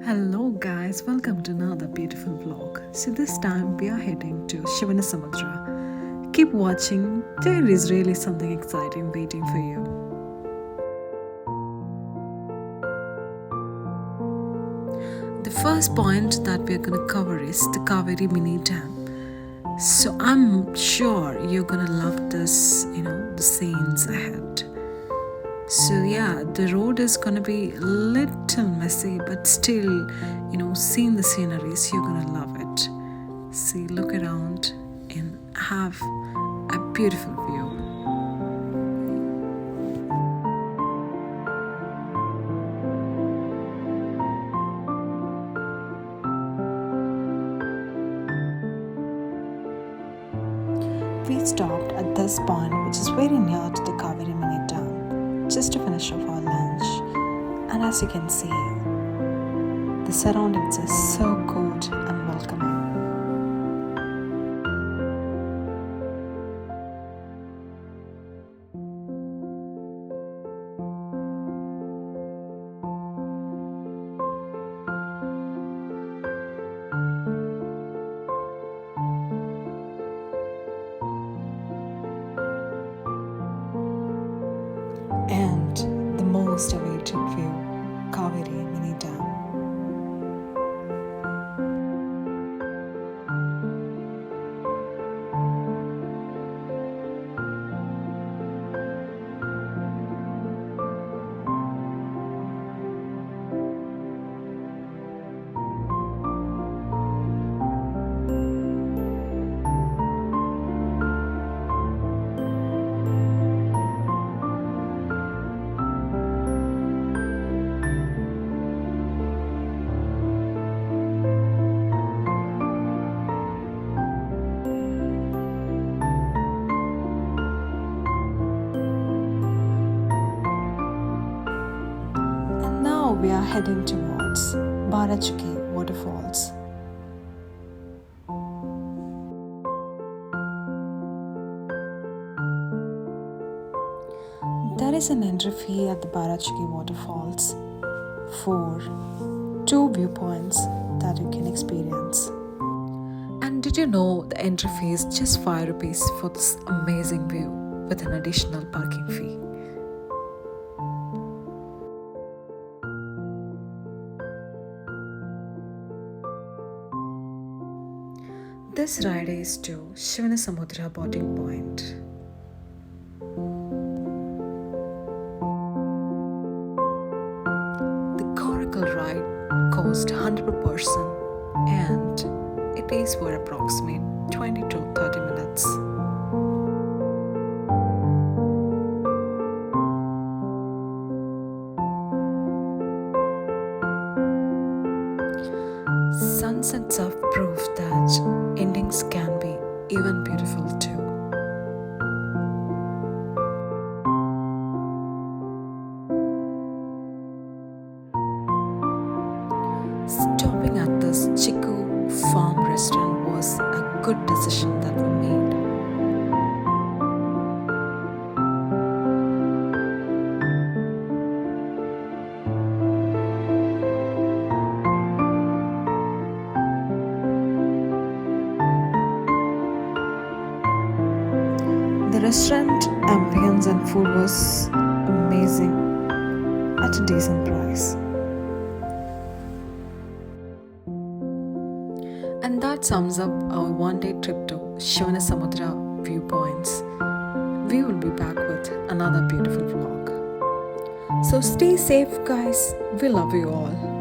Hello guys, welcome to another beautiful vlog. So this time we are heading to Shivanasamudra. Keep watching, there is really something exciting waiting for you. The first point that we are going to cover is the Kaveri mini dam. So I'm sure you're going to love this, the scenes ahead. So yeah, the road is gonna be a little messy, but still, seeing the sceneries, you're gonna love it. See, look around and have a beautiful view. We stopped at this point, which is very near to the Kaveri mini dam, just to finish off our lunch. And as you can see, the surroundings are so good and welcoming. And the most awaited view, Kaveri mini dam. We are heading towards Barachukki waterfalls. There is an entry fee at the Barachukki waterfalls for 2 viewpoints that you can experience. And did you know the entry fee is just 5 rupees for this amazing view with an additional parking fee? This ride is to Shivanasamudra boating point. The coracle ride cost 100 per person and it is for approximately 20 to 30 minutes. Sunsets have proof that endings can be even beautiful too. Stopping at this Chiku farm restaurant was a good decision that we made. The restaurant ambience and food was amazing at a decent price. And that sums up our one-day trip to Shivanasamudra viewpoints. We will be back with another beautiful vlog. So stay safe guys. We love you all.